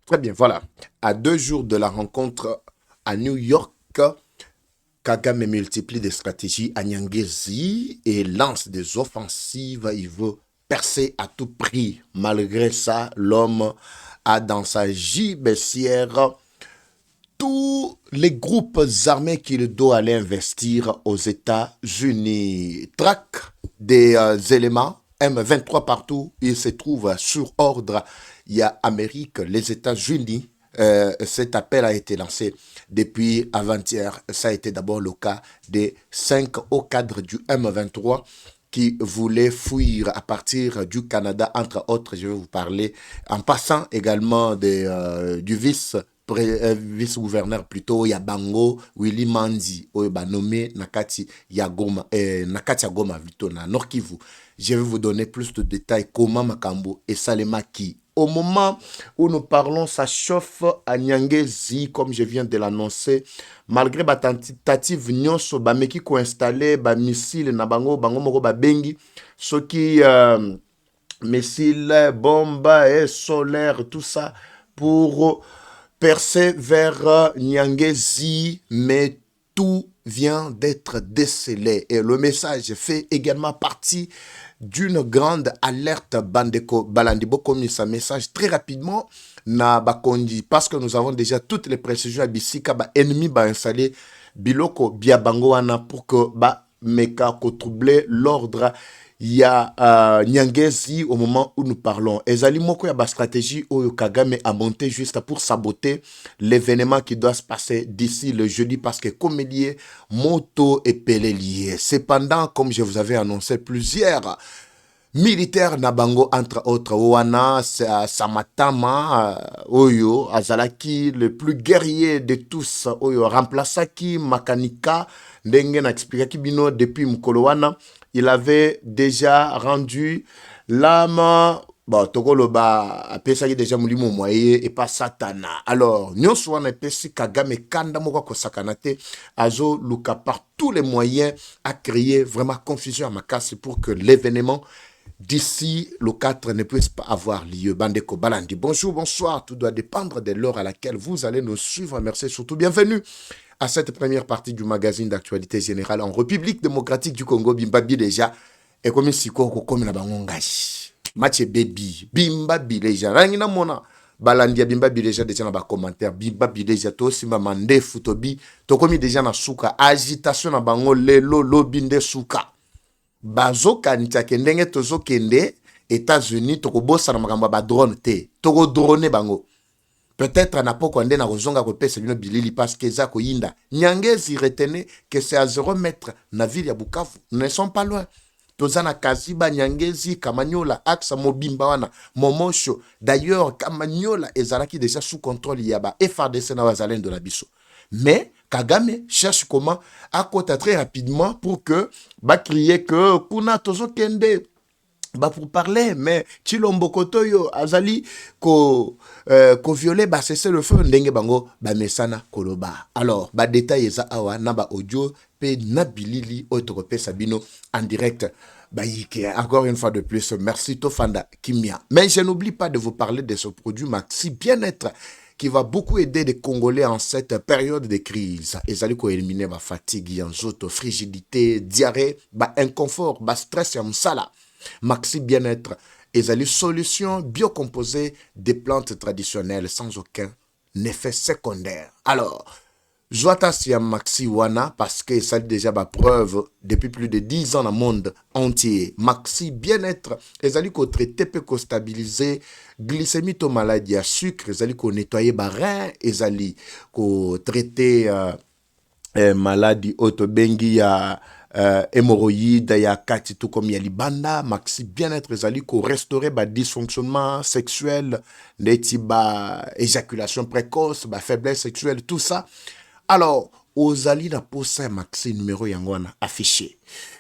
Très bien, voilà. À 2 jours de la rencontre à New York, Kagame multiplie des stratégies à Nyangezi et lance des offensives. Il veut percer à tout prix. Malgré ça, l'homme a dans sa gibecière tous les groupes armés qu'il doit aller investir aux États-Unis. Traque des éléments M23 partout. Il se trouve sur ordre. Il y a Amérique, les États-Unis. Cet appel a été lancé depuis avant-hier. Ça a été d'abord le cas des 5 hauts cadres du M23 qui voulaient fuir à partir du Canada, entre autres. Je vais vous parler en passant également du vice-gouverneur plutôt Yabango Willy Manzi oyo nommé nakati ya Goma nakati ya Goma plutôt na Nord Kivu. Je vais vous donner plus de détails comment Makambo et Salema qui au moment où nous parlons, ça chauffe à Nyangezi, comme je viens de l'annoncer. Malgré la tentative nyonso, bameki ko installé ba missile na bango bango moko ba bengi, ce qui missiles, bombes et solaires, tout ça pour percer vers Nyangezi, mais tout vient d'être décelé. Et le message fait également partie d'une grande alerte Bandeko Balandibo comme ça message très rapidement na Bakondi parce que nous avons déjà toutes les précisions à Bissika ba ennemi ba installé biloko biabango wana pour que ba meka ko troubler l'ordre. Il y a Nyangezi au moment où nous parlons. Ezali moko ya ba stratégie oyo Kagame a monté juste pour saboter l'événement qui doit se passer d'ici le jeudi parce que comme lié, moto et pelé lié. Cependant, comme je vous avais annoncé plusieurs militaire na bango entre autres wana Samatama oyo azalaki le plus guerrier de tous oyo remplaçaki Makanika ndenge na expliquaki bino depuis mukolo wana il avait déjà rendu l'âme bon tokoloba apesaki déjà mulimo moye et pas satana alors nyonso wana epesi Kagame kanda moko kosakana te azo luka par tous les moyens à créer vraiment confusion à makasi pour que l'événement d'ici le 4 ne puisse pas avoir lieu. Bandeko Balandi, bonjour, bonsoir. Tout doit dépendre de l'heure à laquelle vous allez nous suivre. Merci surtout. Bienvenue à cette première partie du magazine d'actualité générale en République démocratique du Congo. Bimbabi déjà. Et comme si comme la bangongashi. Match baby. Bimbabi déjà. Rangina mona. Balandi Bimbabi déjà déjà dans les commentaires. Bimbabi déjà. To simba mande futobi. To komi déjà na suka. Agitation na bango lelo lobinde suka. Bazo kanita kendenge tozo kende États-Unis toko bossa na makambo ba drone te toko drone bango peut-être na poko ndé na kozonga ko pesa bino bilili parce que za ko yinda Nyangezi retenez que c'est à 0 mètres na ville ya Bukavu nous ne sommes pas loin tozana Kaziba Nyangezi Kamanyola Axa Mobimba wana Momosho d'ailleurs Kamanyola ezalaki déjà sous contrôle yaba FARDC na wazalendo la biso mais Kagame cherche comment à côté très rapidement pour que va crier que kuna tozo kende bah pour parler mais Chilombo Kotoyo azali ko violer bah cesser le feu ndenge bango ba mesana koloba alors bah détail eza awa na ba audio pe na bilili otokope sabino en direct bah encore une fois de plus merci Tofanda Kimia mais je n'oublie pas de vous parler de ce produit Maxi Bien-être qui va beaucoup aider les Congolais en cette période de crise. Ils allaient éliminer la fatigue, la frigidité, diarrhée, inconfort, stress et msala. Maxi Bien-être, ils allaient solution biocomposée des plantes traditionnelles sans aucun effet secondaire. Alors, Joata Siam Maxi Wana, parce que ça déjà ma preuve depuis plus de 10 ans dans le monde entier. Maxi Bien-être, ils allaient traiter, peut stabiliser glycémie to maladie à sucre, ils allaient nettoyer les reins, ils allaient traiter maladie autobengi ya hémorroïde ya kati tout comme ya libanda. Maxi Bien-être, ils allaient restaurer le dysfonctionnement sexuel, les éjaculation précoce, faiblesse sexuelle, tout ça. Alors, aux alliés na posa Maxi numéro yangwana affiché.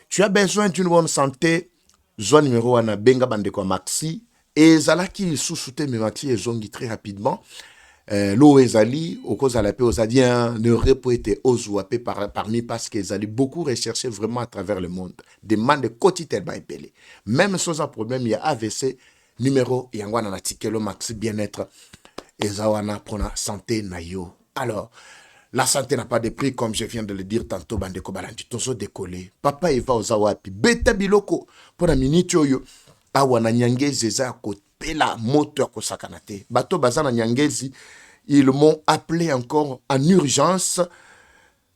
Tu as besoin d'une bonne santé, zone numéro wana benga bandeko Maxi et zalaki sous-souté me Maxi et zongi très rapidement. L'eau ezali au cause à la paix aux adiens ne répéter aux ouapé parmi parce qu'ils allaient beaucoup rechercher vraiment à travers le monde. Demande quotidiennement épelé. Même sans un problème, il y a AVC numéro yangwana na tikelo Maxi Bien-être. ezawana pour la santé na yo. Alors, la santé n'a pas de prix, comme je viens de le dire tantôt, bandeko balandi, tozo décollé. Papa eva ozawapi, beta biloko, pour la minute yo, awa na nyangezi eza pela moto ya kosakana te. Bato bazana nyangezi, ils m'ont appelé encore en urgence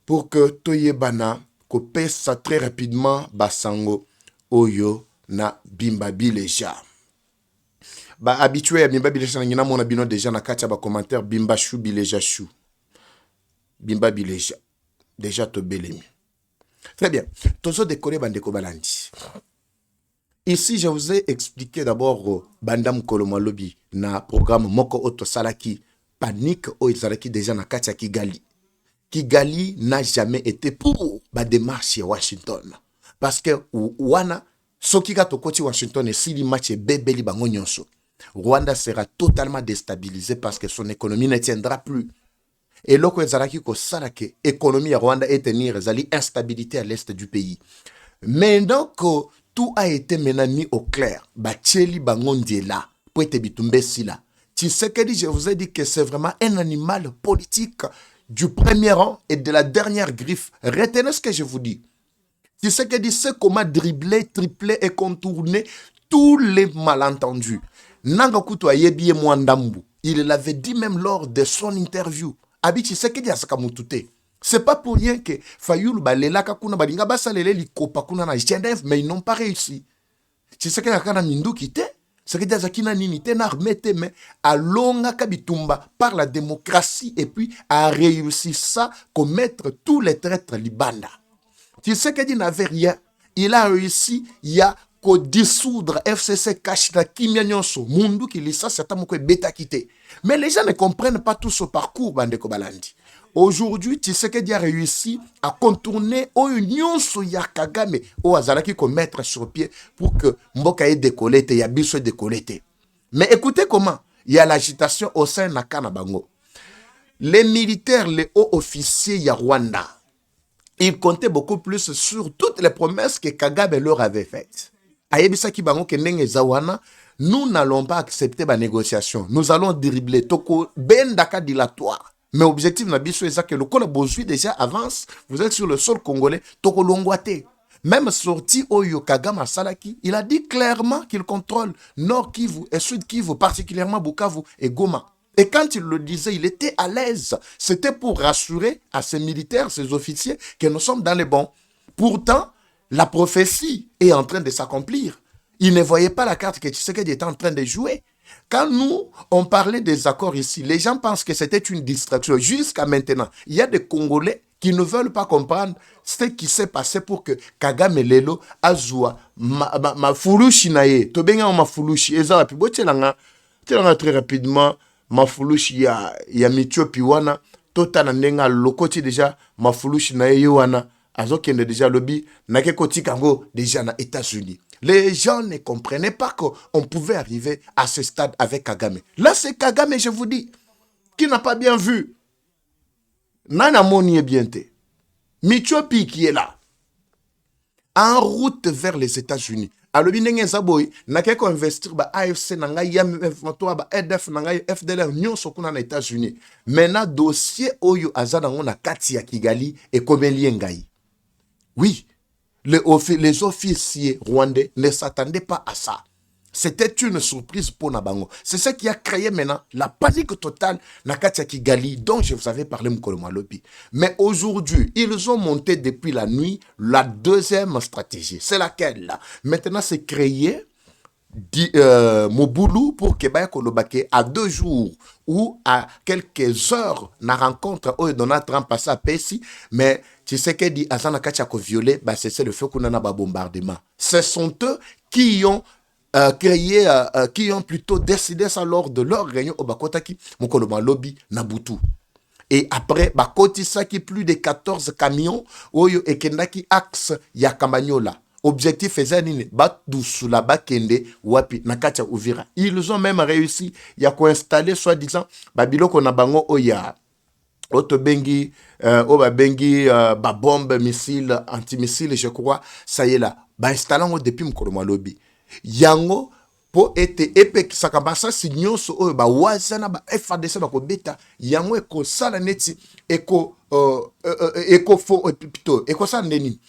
pour que toyebana kopesa très rapidement basango oyo na Bimba Bileja. Ba habitué à Bimba Bileja na ngina mona bino déjà na katia ba commentaire Bimba Chou Bileja Chou. Bimba Bileja. Déjà to belemi. Très bien. Tozo décorer bandeko balandi. Ici, je vous ai expliqué d'abord Bandam Kolomalobi na programme Moko Oto Salaki Panique o Izaraki déjà na katia Kigali. Kigali n'a jamais été pour la démarche à Washington. Parce que Wana, Sokika Tokoti Washington et si le match est bébé bango nyonso, Rwanda sera totalement déstabilisé parce que son économie ne tiendra plus. Et loko ezalaki ko salake économie à Rwanda et tenir zali instabilité à l'est du pays. Maintenant que tout a été maintenant mis au clair, Bacheli bango ndiela, poete bitumbe sila. Tshisekedi, je vous ai dit que c'est vraiment un animal politique du premier rang et de la dernière griffe. Retenez ce que je vous dis. Tshisekedi sait comment dribbler, tripler et contourner tous les malentendus. Nanga kutu ayebi mwandambu. Il l'avait dit même lors de son interview. Abi Tshisekedi asakamutute. C'est pas pour rien que Fayoul balela kakuna balinga basalele likopa kuna na Genève, mais ils n'ont pas réussi. Tshisekedi akana mindu kite. Ce qui dit na nini te na armete mais à longa kabitumba par la démocratie et puis a réussi ça commettre tous les traîtres libanda. Tu sais qu'il n'avait rien. Il a réussi, il y a qu'au dissoudre FCC cache la kimia nyonso mundu qui lit ça c'est un bêta quitté. Mais les gens ne comprennent pas tout ce parcours bandeko balandi. Aujourd'hui, Tshisekedi a réussi à contourner Union ya Kagame au Azalaki qu'on mettre sur pied pour que Mboka ait décollé, Yabiso ait décollé. Mais écoutez comment il y a l'agitation au sein de Nakana Bango. Les militaires, les hauts officiers ya Rwanda, ils comptaient beaucoup plus sur toutes les promesses que Kagame leur avait faites. Ayebisa ki bango ke ndenge zawana, nous n'allons pas accepter la négociation. Nous allons dribbler toko ben daka dilatoire. Mais l'objectif nabiso est que le Kolabozui déjà avance. Vous êtes sur le sol congolais. Toko Longwate. Même sorti Oyo Kagame Salaki, il a dit clairement qu'il contrôle Nord Kivu et Sud Kivu, particulièrement Bukavu et Goma. Et quand il le disait, il était à l'aise. C'était pour rassurer à ses militaires, ses officiers, que nous sommes dans les bons. Pourtant, la prophétie est en train de s'accomplir. Il ne voyait pas la carte que Tshisekedi était en train de jouer. Quand nous, on parlait des accords ici, les gens pensent que c'était une distraction. Jusqu'à maintenant, il y a des Congolais qui ne veulent pas comprendre ce qui s'est passé pour que Kagame Lelo azua ma fulushi nae. Tobenga ma fulushi. Eza puis botelanga très rapidement ma fulushi ya Micho Piwana. Tota na nenga lokoti déjà ma fulushi nae yowana. Azokende déjà lobby nake koti kango déjà na États-Unis. Les gens ne comprenaient pas qu'on pouvait arriver à ce stade avec Kagame. Là, c'est Kagame, je vous dis, qui n'a pas bien vu. Nana Moni est bien té. Michopi qui est là. En route vers les États-Unis. Alors, binenge zaboy, nake ko investir ba AFC nanga YMF matoa ba EDF nanga FDLR nyon sokuna na États-Unis. Maintenant, dossier oyo azana ngona kati ya Kigali et komeli ngai. Oui. Les officiers rwandais ne s'attendaient pas à ça. C'était une surprise pour Nabango. C'est ce qui a créé maintenant la panique totale na Katia Kigali dont je vous avais parlé Mkolomalobi. Mais aujourd'hui, ils ont monté depuis la nuit la deuxième stratégie. C'est laquelle là? Maintenant, c'est créer Moboulou pour Kebaya Kolobake à 2 jours ou à quelques heures na rencontre où Donald Trump passe à Pessi, mais tu sais que dit Azana Kachako violé, bah c'est le fait qu'on a un bombardement. Ce sont eux qui ont créé, qui ont plutôt décidé ça lors de leur réunion au Bakotaki, Mokoloma Lobby, Nabutu. Et après, Bakotisaki, plus de 14 camions, Oyo et Kendaki axe Yakamagnola. Objectif faisait nini Batdusula Bakende Wapi Nakacha Uvira. Ils ont même réussi ya ko installer soi-disant Babiloko na bango oya Otobengi Obabengi ba bombe missile antimissile je crois ça y est là ba installant depuis Mkoloma Lobby. Yango po ete epekisaka basasi nyonso oyo bawaza na ba FARDC bakobeta yango ekosala neti ekosala ndeni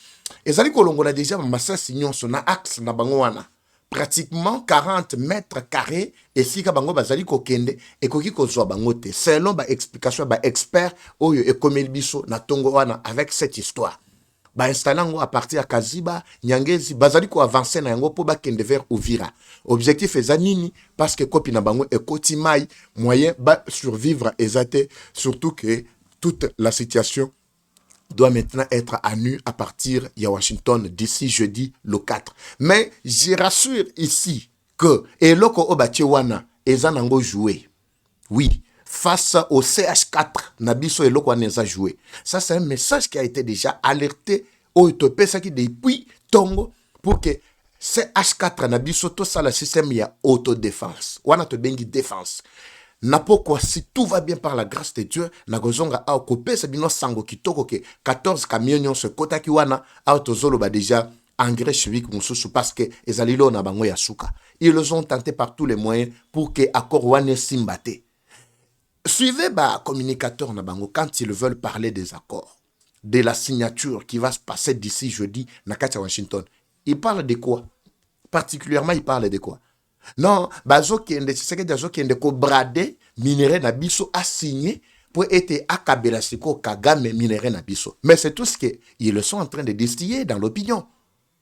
ezali kolongola deja bamasasi nyonso na axe na bango wana pratiquement 40 mètres carrés esika bango bazali kokende ekoki kozwa bango te selon baexplication ya baexpert oyo ekomeli biso na ntongo wana avec cette histoire installé à partir à Kaziba, Nyangezi, bazali ko avancer na yango po bakende vers Uvira. Objectif ezanini parce que kopi na bango ekoti mai moyen ba survivre ezate surtout que toute la situation doit maintenant être à nu à partir de Washington d'ici jeudi le 4. Mais je rassure ici que eloko obachewana ezanango jouer. Oui, face au CH4, Nabiso et Lokwaneza joué. Ça, c'est un message qui a été déjà alerté au Utopé, ça qui depuis Tongo, pour que CH4, Nabiso, tout ça, le système, il y a autodéfense. Ou on a bengi défense. Napoko, si tout va bien par la grâce de Dieu, Nagozonga a occupé, c'est bien sango qui toko que 14 camions se kota ki wana, a otozolo ba déjà engrais chimique mususu parce que ezalilo na bango ya suka. Ils ont tenté par tous les moyens pour que accord wane simbate. Suivez bah communicateur na bango quand ils veulent parler des accords, de la signature qui va se passer d'ici jeudi na kati Washington. Ils parlent de quoi? Particulièrement, ils parlent de quoi? Non, bazo kende tseke dazo kende ko brader minerai na biso a signé pour être akabela siko Kagame minerai na biso. Mais c'est tout ce qu'ils sont en train de distiller dans l'opinion.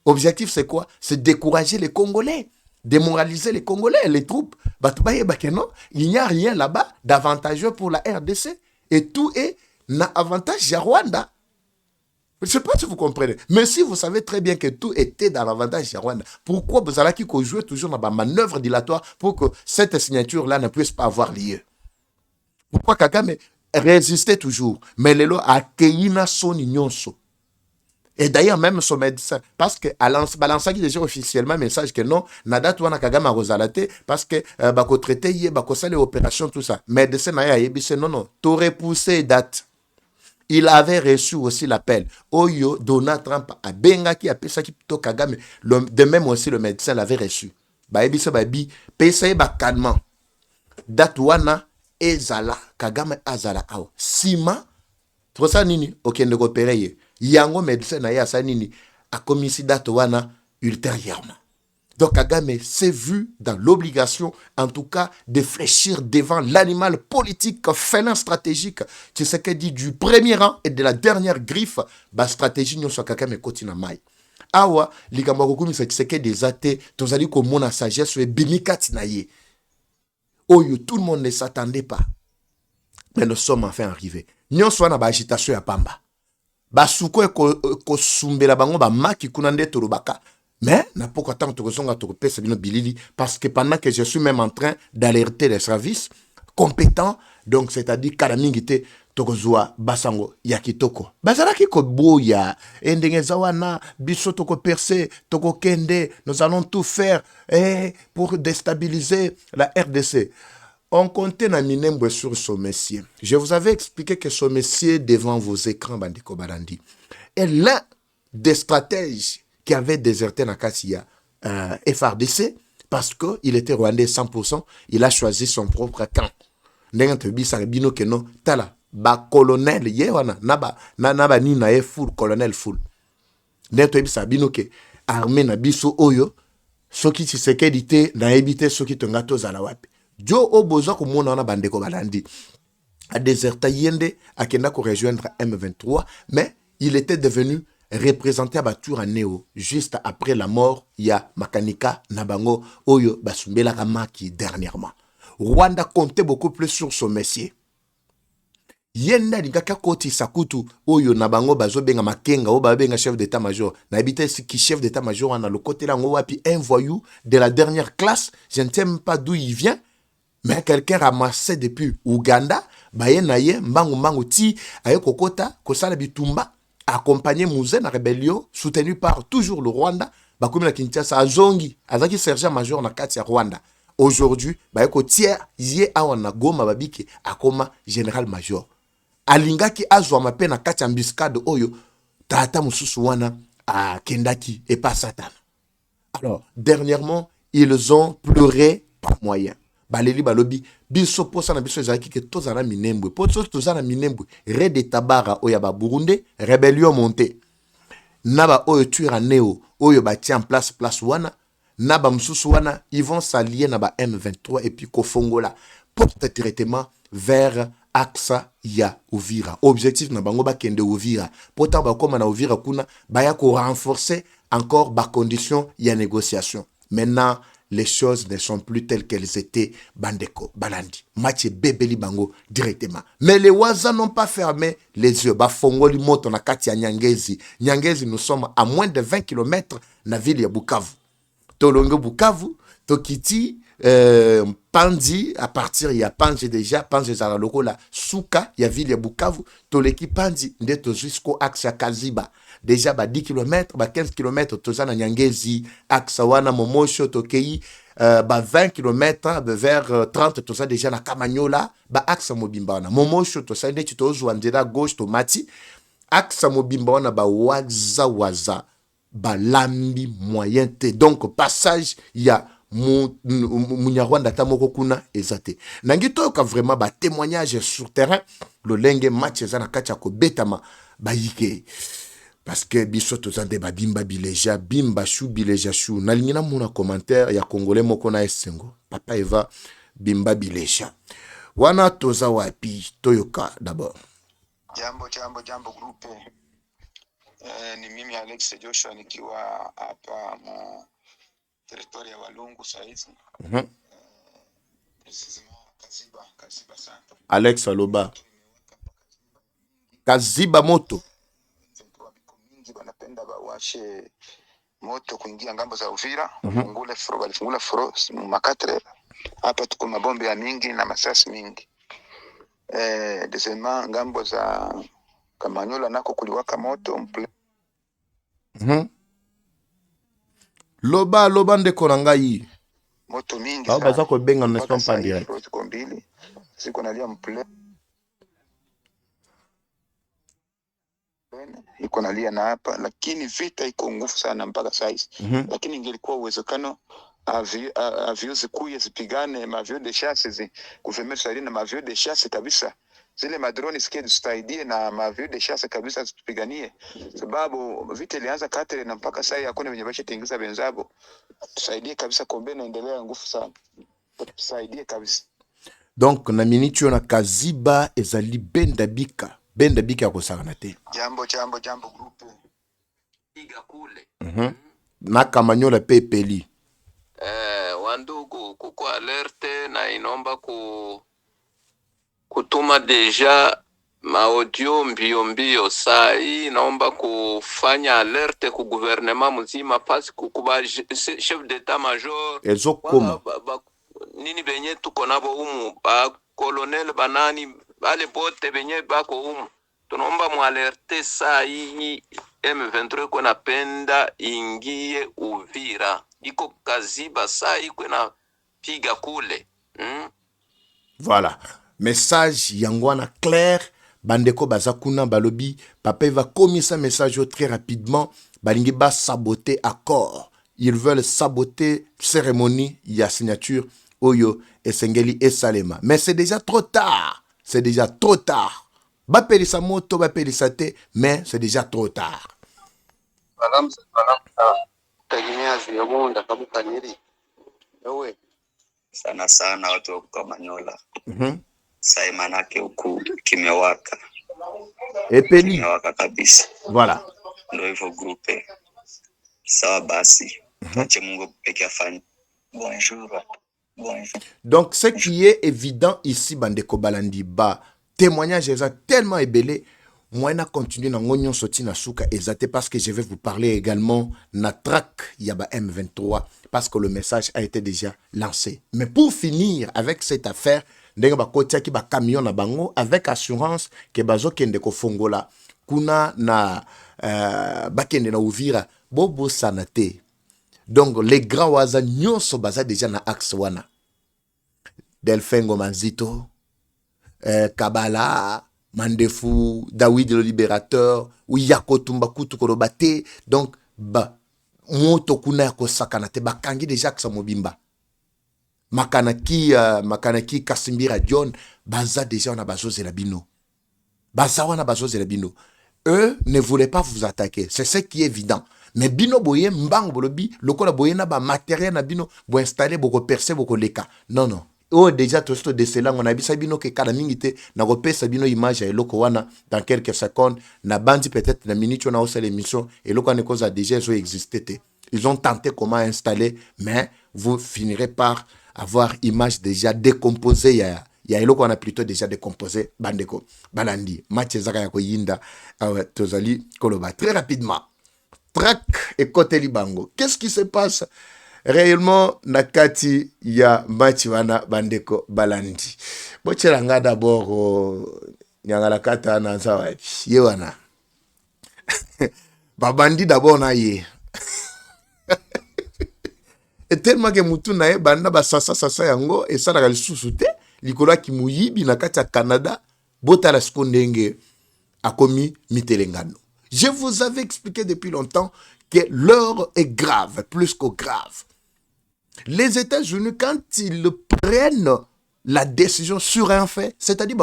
Objectif c'est quoi? C'est décourager les Congolais. Démoraliser les Congolais, les troupes. Il n'y a rien là-bas d'avantageux pour la RDC. Et tout est un avantage à Rwanda. Je ne sais pas si vous comprenez. Mais si vous savez très bien que tout était dans l'avantage à Rwanda, pourquoi vous allez jouer toujours dans la manœuvre dilatoire pour que cette signature-là ne puisse pas avoir lieu? Pourquoi Kagame résistait toujours? Mais Lelo a Keina son nyonso. Et d'ailleurs, même son médecin, parce que balança qui déjà officiellement message que non, nada tuana Kagame Rosalate, parce que bako traité yé, bako sale opération, tout ça. Médecin n'a yébissé, non, t'aurais poussé date. Il avait reçu aussi l'appel. Oyo, Donald Trump a benga qui a pesa qui to Kagame. De même aussi, le médecin l'avait reçu. Ba yébissé, ba bi, pesa ba calmement. Date wana, ezala, Kagame azala ao. Sima, trop ça nini, okende ko pereye. Yango médecin na ya sanini a commis date wana ultérieurement. Donc Kagame s'est vu dans l'obligation, en tout cas, de fléchir devant l'animal politique félin stratégique. Tu sais qu'elle dit du premier rang et de la dernière griffe, la stratégie n'y soit Kagame kotina mai. Awa, likambakokoumi c'est que des athées, tozali ko mona sagesse et bimikati na ye. Oyo, tout le monde ne s'attendait pas. Mais nous sommes enfin arrivés. Nyon soit na ba agitation ya pamba. Basuko ko sumbela bango ba maki kunande torobaka. Mais n'a pas tant que bilili parce que pendant que je suis même en train d'alerter les services compétents, donc c'est-à-dire karamingite tokozwa basango yakitoko. Bazalaki ko boya endengezawana biso toko percer toko kende, nous allons tout faire pour déstabiliser la RDC. On comptait na minembo sur ce messier. Je vous avais expliqué que ce messier devant vos écrans, Bandiko Barandi, est l'un des stratèges qui avait déserté Nakasia FARDC parce qu'il était rwandais 100%. Il a choisi son propre camp. Bino Keno, Tala, ba colonel, yewana, naba ni na full, colonel full. Nento Bino ke armée na biso oyo, soki tisekedite na ebite soki tongato zalawapi. Jo oboza kumona na bandeko balandi a déserta yende akenda ko rejoindre M23 mais il était devenu représenté à Batura Neo juste après la mort ya Makanika Nabango Oyo Basumbela Ramaki dernièrement. Rwanda comptait beaucoup plus sur son messier. Yenda Ligaka Koti Sakutu Oyo Nabango Bazo Benga Makenga Oba Benga chef d'état-major. N'habite qui chef d'état-major on a le côté là wapi un voyou de la dernière classe. Je ne sais même pas d'où il vient. Mais quelqu'un ramassé depuis Ouganda, Bayenaye, Mbangu Ti, Aye Kokota, Kosala Bitumba, accompagné Mouzen à rébellion, soutenu par toujours le Rwanda, Bakoumi la Kinshasa, Azongi, Azaki sergent-major na Katia Rwanda. Aujourd'hui, Bayeko tiers, Yé Awana Goma Babiki, Akoma général-major. Alingaki Azwa Mape na Katia Mbiskade Oyo, Tata Mususu Wana, à Kendaki, et pas Satan. Alors, dernièrement, ils ont pleuré par moyen. Baleli balobi biso posa na biso ezalaki ke tozala minembwe po tozala minembwe Red Tabara oya ba Burundi rébellion montée naba oyo tuira neo oyo bati en place wana naba msusu wana ils vont s'allier naba M23 et puis kofongola porte directement vers Axa ya Uvira. Objectif na bango bakende Uvira. Pourtant bakoma na Uvira kuna baya ko renforcer encore ba condition ya négociation. Maintenant les choses ne sont plus telles qu'elles étaient bandeko balandi. Match bebeli bango directement. Mais les Waza n'ont pas fermé les yeux. Ba fongoli moto na kati ya Nyangezi. Nyangezi nous sommes à moins de 20 km na ville ya Bukavu. Tolongo Bukavu, Tokiti Pandi, à partir il y a Pandi déjà, Pandi za loko la Souka, il y a ville ya Bukavu, Toleki Pandi, ndeto jusqu'au axe ya Kaziba. Déjà ba 10 km, ba 15 km tozana Nyangezi, axe wana Momosho Tokei, ba 20 km vers 30 toza déjà na Kamanyola, ba axe Mobimba wana. Momosho toza ndeti tozwa ndela gauche tomati, axe Mobimba wana ba waza balambi moyen te. Donc passage il y a Munyarwanda tamoko kuna ezate. Nangi toyoka vraiment ba témoignage sur terrain le lenge match ezana kacha ko betama ba yike. Parce que biso tozande ba bimba bileja bimba chou bileja chou. Nalingina muna commentaire ya congolais moko na esengo. Papa Eva bimba bileja. Wana toza wapi toyoka d'abord. Jambo groupe. Ni mimi Alex Joshua nikiwa hapa mu territory ya Walungu saizi. Kaziba sana. Alex Aloba. Kaziba moto. Mingi wanapenda bawashe moto kuingia ngambo za Uvira. Walifungula foro makatre. Hapa tuko mabombe ya mingi na masasi mingi. Desema ngambo za Kamanyola nako kuliwaka moto Loba ndeko na ngai moto mingi sana. Baza ko benga na son pas direct. Siko nalia mple. Iko nalia na hapa lakini vita iko nguvu sana mpaka saizi. Lakini ingelikuwa uwezekano avio zikuye zipigane mavio de chasse gouvernement Swahili na mavio de chasse kabisa. Zile madroni sikia tusaidie na mavio de chasse kabisa tupiganie. Sababu vita ilianza Katare na mpaka sasa hakuna wenye bashi tingiza benzabo. Tusaidie kabisa kombe naendelea nguvu sana. Tusaidie kabisa. Donc na minitio na Kaziba ezali bendabika ya kosakana te. Jambo groupe. Iga kule. Na Kamanyola pepeli. Wandugu kuko alerte na inomba kutuma deja maaudio mbio saa hii inaomba kufanya alerte ku gouvernement mzima pasi kukuba chef d'état major ezo koma nini benye tuko nabo umu ba colonel banani bale bote benye bako umu tunaomba mu alerte saa hii M23 kwa napenda ingie Uvira iko Kaziba saa hii kwa piga kule. Voilà. Message yangwana clair. Bandeko bazakuna balobi. Papa va commis ce message très rapidement. Balingi ba saboter accord. Ils veulent saboter cérémonie ya signature Oyo Esengeli et Salema. Mais c'est déjà trop tard. C'est déjà trop tard. Ba pelisa moto, ba pelisa te. Mais c'est déjà trop tard. Sana watu wa Kamanyola. Sai manake huku kimewaka. Epeli. Kimewaka kabisa. Voilà. Ndio hivyo grupe. Sawa basi. Ache Mungu peke afanye. Bonjour. Donc ce qui est évident ici bandeko balandi ba témoignage est tellement ébélé. Moi, na continue na ngonyon soti na suka ezate parce que je vais vous parler également na track yaba M23 parce que le message a été déjà lancé. Mais pour finir avec cette affaire, ndenge ba kotia ki ba camion na bango avec assurance que bazo kende ko fongola kuna na bakende na Uvira bobo sanate. Donc les grands waza nyonso baza déjà na axe wana. Delfengo Manzito, Kabala, Mandefu, Dawid le libérateur, ou Yako Tumbaku Tukorobate. Donc, moto kuna ya kosakana te bakangi déjà ksa mobimba makanaki Kasimbira John baza déjà na bazozela bino baza wana bazozela bino. Eux ne voulaient pas vous attaquer, c'est ce qui est évident. Mais bino boye mbango bolobi lokola boye na ba matériel na bino bo installer boko percer boko leka. Non non. Oh déjà tout ce de cela on a bisa bino ke kala mingi te na kopesa bino image ya loko wana dans quelques secondes na bandi peut-être na minute on a aussi l'émission et loko ne cause a déjà zo existé te. Ils ont tenté comment installer mais vous finirez par avoir image déjà décomposée ya eloko on a plutôt déjà décomposé bandeko balandi match ezaka ya koyinda tozali koloba très rapidement. Track et côté libango. Qu'est-ce qui se passe réellement nakati ya match wana bandeko balandi? Bocheranga d'abord nyangala kata na nzawa ye wana. Babandi d'abord na ye. Et tellement que mutu na ye banda ba sasa yango et ça na lisusu te likolo ki muyibi nakati ya Canada botala skondenge akomi mitelengano. Je vous avais expliqué depuis longtemps que l'heure est grave, plus que grave. Les États-Unis, quand ils prennent la décision sur un fait, c'est-à-dire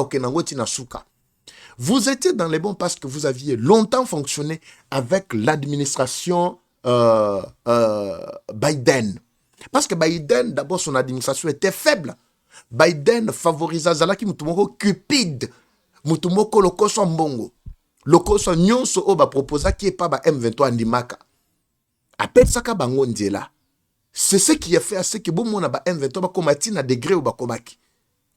vous étiez dans les bons parce que vous aviez longtemps fonctionné avec l'administration Biden. Parce que Biden, d'abord, son administration était faible. Biden favorisait Zalaki Mutumoko cupide, Mutumoko Lokoso Mbongo. Lokoso nyonso oba proposa qui est pas ba M23 ndimaka. Appelle ça ka bango ndiela. C'est ce qui a fait à ce que bon mona ba M23 ba komati na degré ou ba komaki.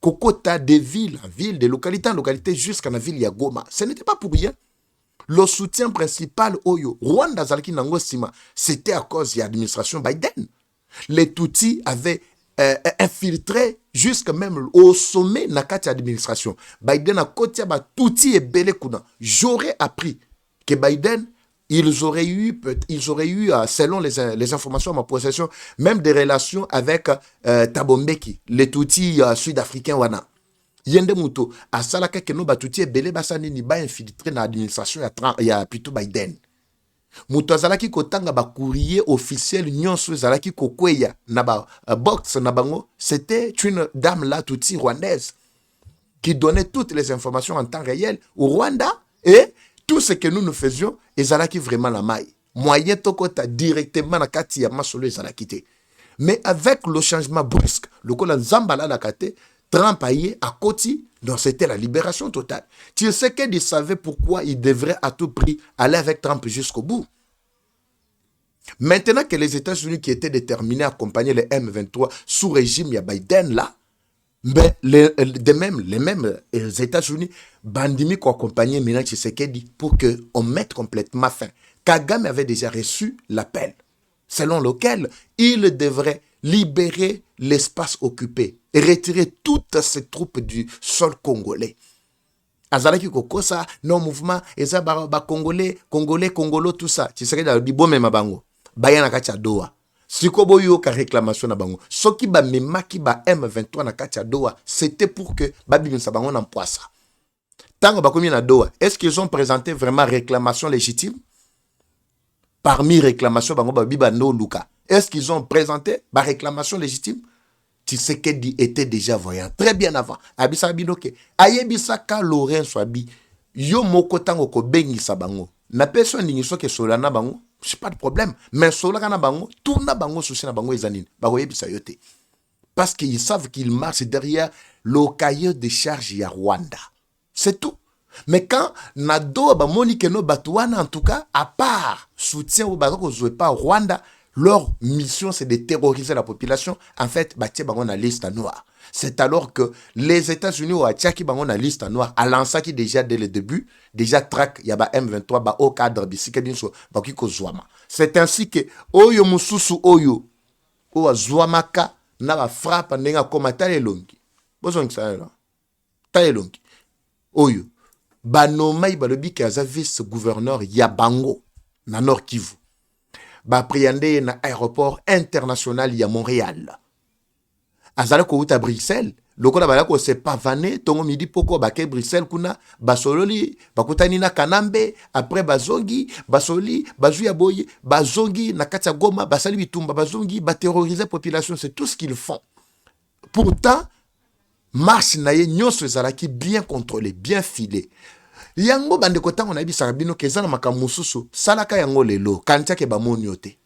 Kokota des villes en ville, de localité en localité jusqu'à la ville ya Goma. Ce n'était pas pour rien. Le soutien principal Oyo Rwanda zalaki nango sima, c'était à cause de l'administration Biden. Les Tutsis avaient infiltré jusqu'à même au sommet de la administration. Biden a côté ba Tutsi et belé kuna. J'aurais appris que Biden ils auraient eu selon les informations à ma possession même des relations avec Thabo Mbeki, les Tutsis sud-africains wana. Yende muto asalaka que no ba Tutsi et belé basani ni ba infiltré dans l'administration ya plutôt Biden. Muto azalaki kotanga ba courrier officiel nyonso azalaki kokweya na ba box na bango, c'était une dame là Tutsi rwandaise qui donnait toutes les informations en temps réel au Rwanda et tout ce que nous faisions ezalaki vraiment la maille moyen tokota directement na kati ya masolo ezalaki te. Mais avec le changement brusque le kola nzambala la kate Trump aye à Koti, donc c'était la libération totale. Tu sais qu'il savait pourquoi il devrait à tout prix aller avec Trump jusqu'au bout. Maintenant que les États-Unis qui étaient déterminés à accompagner les M23 sous régime ya Biden là, mais les mêmes États-Unis bandimi qui accompagnaient Milan Tshisekedi pour qu'on mette complètement fin. Kagame avait déjà reçu l'appel selon lequel il devrait libérer l'espace occupé et retirer toutes ces troupes du sol congolais. Azalaki kokosa non mouvement eza ba congolais tout ça. Tu sais que di bon même bango. Bayana kacha doa. Siko boyo ka réclamation na bango. Soki ba memaki ba M23 na kacha doa, c'était pour que babi sa bango na poisa. Tango ba komi na doa, est-ce qu'ils ont présenté vraiment réclamation légitime? Parmi réclamations bango ba biba no luka. Est-ce qu'ils ont présenté ma réclamation légitime? Tshisekedi était déjà voyant très bien avant. Abisa binoke. Ayebisa ka Lorenzo abi. Yo moko tango ko bengi sa bango. Na personne ni so ke solana bango. C'est pas de problème. Mais solana na bango, tourna bango souci na bango ezanine. Ba yebisa yote. Parce qu'ils savent qu'ils marchent derrière le cahier de charge ya Rwanda. C'est tout. Mais quand Nado ba monique no batouana en tout cas, à part soutien au bazako jouer pas Rwanda, leur mission, c'est de terroriser la population. En fait, bâtir la liste noire. C'est alors que les États-Unis ont attaqué la liste noire. À l'ancien qui déjà dès le début, déjà traque, il y a M23 au cadre de c'est ainsi que Oyo Mususu Oyo Oyo Zwamaka na ba frappe nenga koma talelongi. Bozong ça là. Talelongi. Oyo banomai balobi ki aza vice gouverneur ya Bango na Nord Kivu. Ba priande na aéroport international ya Montréal. Azala ko uta Bruxelles, lokola bala ko se pavaner tongo midi poko bake Bruxelles kuna basololi bakutani na Kanambe après bazongi basoli bazui ya boye bazongi na kati ya Goma basali bitumba bazongi ba terroriser population, c'est tout ce qu'ils font. Pourtant marche na ye nyonso ezalaki bien contrôlé, bien filé. Yango bande ko tango na bisaka bino kezana makamususu salaka yango lelo kantiake ba moniote.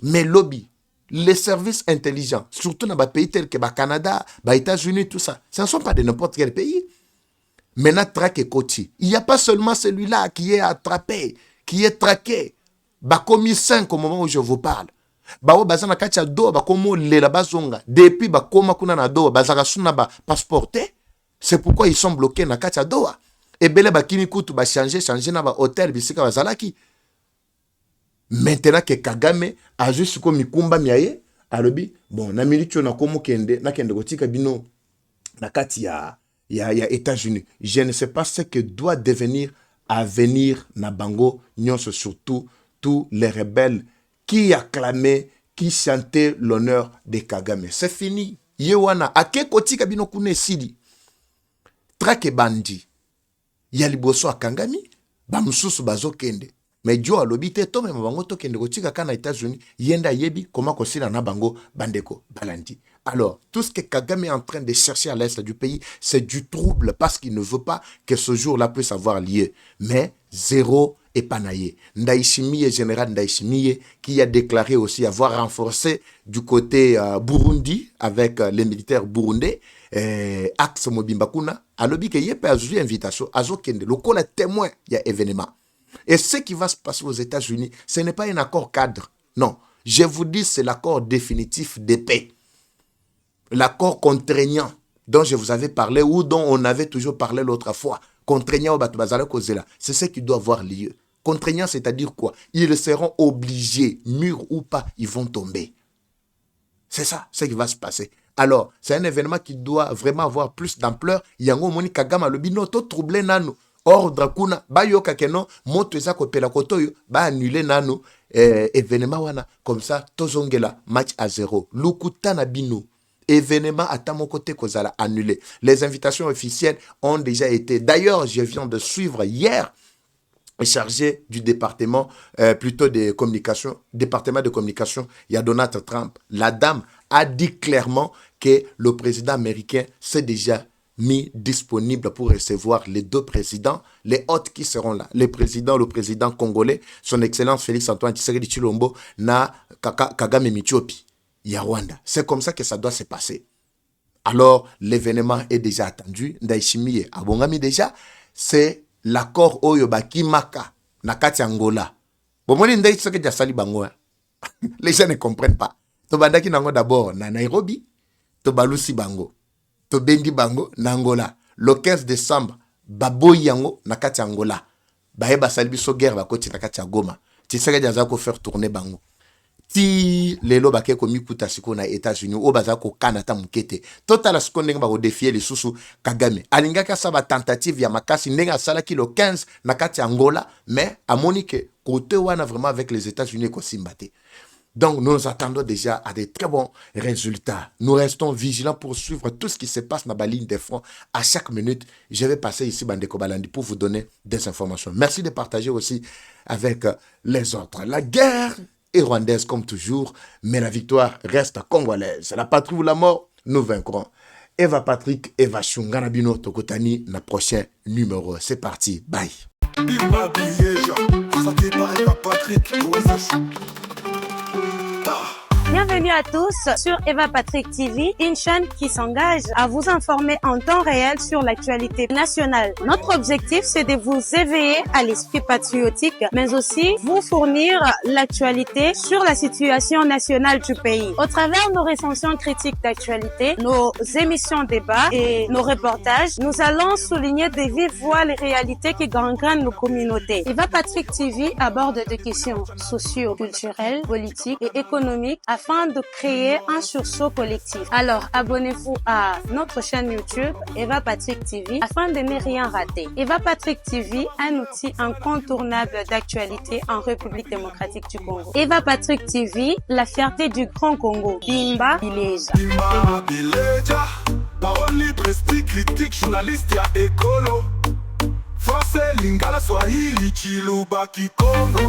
Mais lobby, les services intelligents, surtout dans les pays tels que le Canada, les États-Unis, tout ça, ce ne sont pas de n'importe quel pays. Maintenant, traque et Koti. Il n'y a pas seulement celui-là qui est attrapé, qui est traqué. Bah, commis 5 au moment où je vous parle. Bah, bazana kacha do, bah, comme le la bazonga. Depuis, bah, comme kuna na do, bazaka suna ba passeporté. C'est pourquoi ils sont bloqués na kacha do. Et bele ba kini kutu, bah, changer na ba hôtel, bisika bazalaki. Maintenant que Kagame a juste comme mikumba miaye alobi bon na militio na komo kende na kende kotika bino na kati ya États-Unis. Je ne sais pas ce que doit devenir à venir na bango nyonso, surtout tous les rebelles qui acclamaient, qui chantaient l'honneur de Kagame. C'est fini. Yewana ake kotika bino kune sidi. Trake bandi. Ya liboso akangami ba mususu bazo kende. Mais Dieu a l'obité, to me bango to kende kotika kana États-Unis, yenda yebi comment kosila na bango bandeko balandi. Alors, tout ce que Kagame est en train de chercher à l'est du pays, c'est du trouble parce qu'il ne veut pas que ce jour-là puisse avoir lieu. Mais zéro épanaillé. Ndaïchimiye, général Ndaïchimiye, qui a déclaré aussi avoir renforcé du côté Burundi avec les militaires burundais, Axe Mobimbakuna, a l'obité que yé a joué invitation, à Zokende, le col est témoin, il y a événement. Et ce qui va se passer aux États-Unis, ce n'est pas un accord cadre. Non. Je vous dis, c'est l'accord définitif de paix. L'accord contraignant dont je vous avais parlé ou dont on avait toujours parlé l'autre fois. Contraignant au Batubazala Kozela. C'est ce qui doit avoir lieu. Contraignant, c'est-à-dire quoi? Ils seront obligés, mûrs ou pas, ils vont tomber. C'est ça, ce qui va se passer. Alors, c'est un événement qui doit vraiment avoir plus d'ampleur. Yango Moni Kagama le binoto troublé nano. Ordre kuna ba yoka keno moto eza kopela kotoyo ba annuler nano événement wana comme ça tozongela match à 0 lukuta na bino événement à mon côté kozala annulé. Les invitations officielles ont déjà été, d'ailleurs je viens de suivre hier chargé du département plutôt de communication, département de communication, il y a Donald Trump. La dame a dit clairement que le président américain s'est déjà mis disponible pour recevoir les deux présidents, les hôtes qui seront là. Le président congolais, son excellence Félix Antoine Tshisekedi Tshilombo, na Kagame Michopi, Rwanda. C'est comme ça que ça doit se passer. Alors, l'événement est déjà attendu. Ndaïchimiye abongami déjà, c'est l'accord Oyo Bakimaka na kati Angola. Bon, moi, Ndaïchimiye sali bango. Les gens ne comprennent pas. To bandaki nango d'abord na Nairobi, to balusi bango. To bendi bango na Angola. Le 15 décembre, baboyi yango na kati Angola. Baye basali biso guerre bakoti na kati Goma. Tshisekedi azako faire tourner bango. Ti lelo bake komi kuta siko na États-Unis o bazako Canada mukete. Total siko ndenge ba défier les susu Kagame. Alingaka sa ba tentative ya makasi ndenge salaki le 15 na kati Angola, mais amoni que côté wana vraiment avec les États-Unis ko simbate. Donc, nous nous attendons déjà à des très bons résultats. Nous restons vigilants pour suivre tout ce qui se passe dans la ligne des fronts. À chaque minute, je vais passer ici, Bandeko Balandi, pour vous donner des informations. Merci de partager aussi avec les autres. La guerre est rwandaise comme toujours, mais la victoire reste congolaise. La patrie ou la mort, nous vaincrons. Eva Patrick, Eva Shunganabino, Tokotani, le prochain numéro. C'est parti. Bye. Bienvenue à tous sur Eva Patrick TV, une chaîne qui s'engage à vous informer en temps réel sur l'actualité nationale. Notre objectif, c'est de vous éveiller à l'esprit patriotique, mais aussi vous fournir l'actualité sur la situation nationale du pays. Au travers de nos recensions critiques d'actualité, nos émissions débats et nos reportages, nous allons souligner de vive voix les réalités qui gangrènent nos communautés. Eva Patrick TV aborde des questions socio-culturelles, politiques et économiques afin de créer un sursaut collectif. Alors, abonnez-vous à notre chaîne YouTube Eva Patrick TV afin de ne rien rater. Eva Patrick TV, un outil incontournable d'actualité en République démocratique du Congo. Eva Patrick TV, la fierté du Grand Congo. Bimba Bileja. esprit critique, journaliste ya ekolo. Français, Lingala, Swahili, Chiluba, Kikongo.